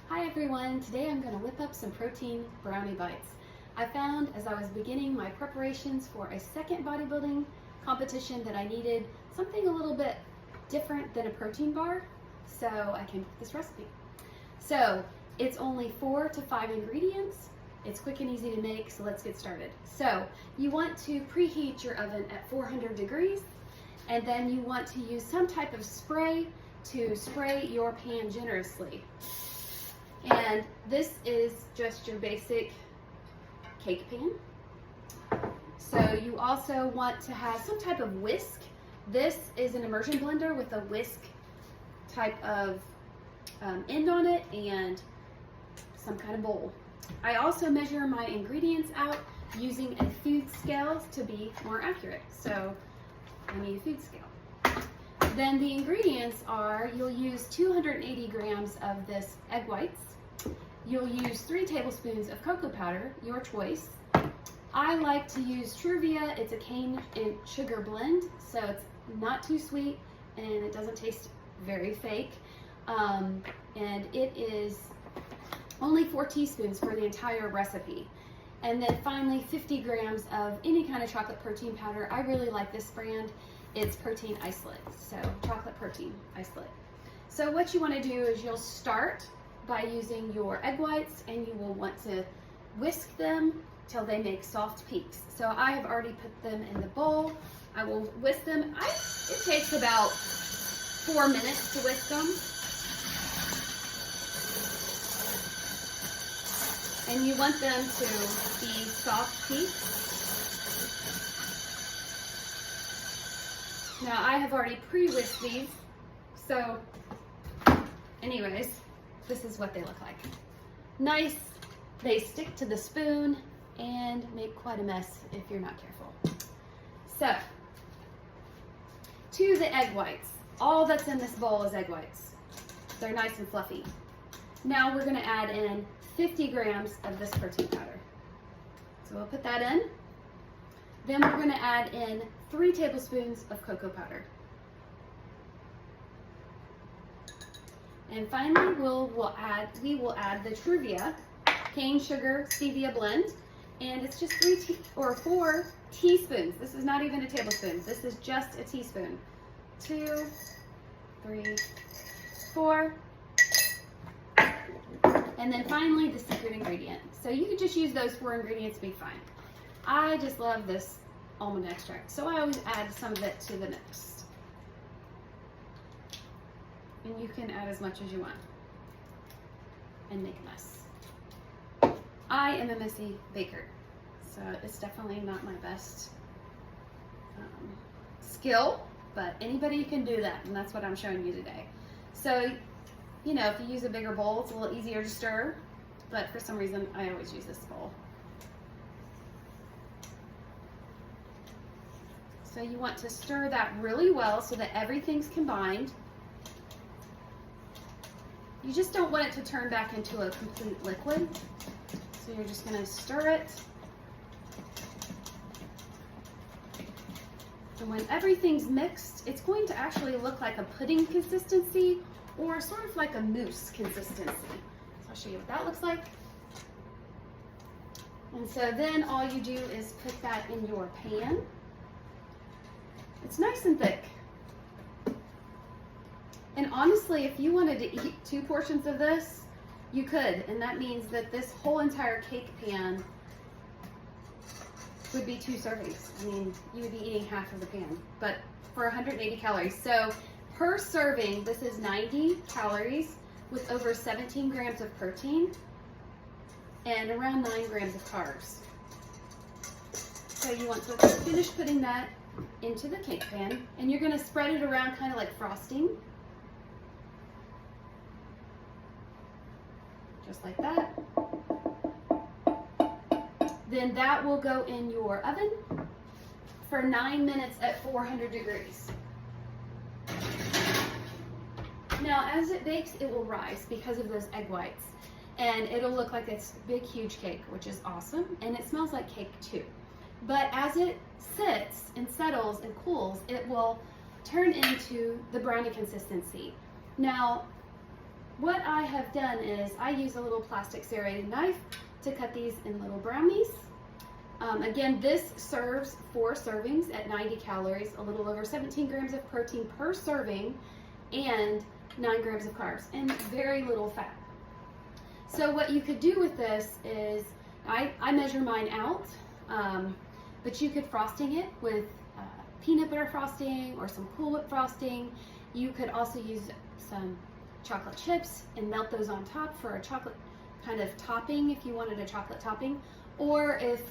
Hi everyone, today I'm going to whip up some protein brownie bites. I found as I was beginning my preparations for a second bodybuilding competition that I needed something a little bit different than a protein bar, so I came up with this recipe. So it's only 4 to 5 ingredients, it's quick and easy to make, so let's get started. So you want to preheat your oven at 400 degrees, and then you want to use some type of spray to spray your pan generously. And this is just your basic cake pan. So you also want to have some type of whisk. This is an immersion blender with a whisk type of end on it and some kind of bowl. I also measure my ingredients out using a food scale to be more accurate. So I need a food scale. Then the ingredients are, you'll use 280 grams of this egg whites. You'll use 3 tablespoons of cocoa powder, your choice. I like to use Truvia. It's a cane and sugar blend, so it's not too sweet and it doesn't taste very fake. And it is only 4 teaspoons for the entire recipe. And then finally 50 grams of any kind of chocolate protein powder. I really like this brand. It's protein isolate, so chocolate protein isolate. So what you want to do is you'll start by using your egg whites, and you will want to whisk them till they make soft peaks. So I have already put them in the bowl. I will whisk them. It takes about 4 minutes to whisk them. And you want them to be soft peaks. Now I have already pre-whisked these, so anyways, this is what they look like. Nice, they stick to the spoon and make quite a mess if you're not careful. So, to the egg whites. All that's in this bowl is egg whites. They're nice and fluffy. Now we're gonna add in 50 grams of this protein powder. So we'll put that in. Then we're gonna add in 3 tablespoons of cocoa powder. And finally, we will add the Truvia cane sugar stevia blend, and it's just 4 teaspoons. This is not even a tablespoon. This is just a teaspoon. 2, 3, 4. And then finally, the secret ingredient. So you could just use those 4 ingredients to be fine. I just love this almond extract, so I always add some of it to the mix. And you can add as much as you want and make a mess. I am a messy baker, so it's definitely not my best skill, but anybody can do that, and that's what I'm showing you today. So, you know, if you use a bigger bowl, it's a little easier to stir, but for some reason, I always use this bowl. So you want to stir that really well so that everything's combined. You just don't want it to turn back into a complete liquid. So you're just going to stir it. And when everything's mixed, it's going to actually look like a pudding consistency or sort of like a mousse consistency. So I'll show you what that looks like. And so then all you do is put that in your pan. It's nice and thick. And honestly, if you wanted to eat 2 portions of this, you could. And that means that this whole entire cake pan would be 2 servings. I mean, you would be eating half of the pan, but for 180 calories. So per serving, this is 90 calories with over 17 grams of protein and around 9 grams of carbs. So you want to finish putting that into the cake pan, and you're gonna spread it around kind of like frosting. Just like that. Then that will go in your oven for 9 minutes at 400 degrees. Now, as it bakes, it will rise because of those egg whites, and it'll look like this big, huge cake, which is awesome, and it smells like cake too. But as it sits and settles and cools, it will turn into the brownie consistency. Now, what I have done is I use a little plastic serrated knife to cut these in little brownies. Again, this serves 4 servings at 90 calories, a little over 17 grams of protein per serving, and 9 grams of carbs, and very little fat. So what you could do with this is, I measure mine out, but you could frosting it with peanut butter frosting or some Cool Whip frosting. You could also use some chocolate chips and melt those on top for a chocolate kind of topping if you wanted a chocolate topping. Or if,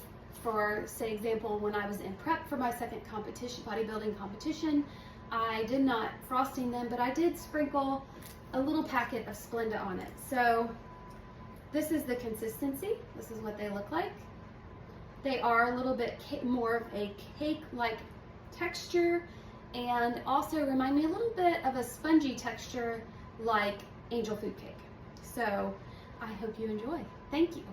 for say example, when I was in prep for my second competition, bodybuilding competition, I did not frosting them, but I did sprinkle a little packet of Splenda on it. So this is the consistency. This is what they look like. They are a little bit more of a cake-like texture, and also remind me a little bit of a spongy texture like angel food cake. So I hope you enjoy. Thank you.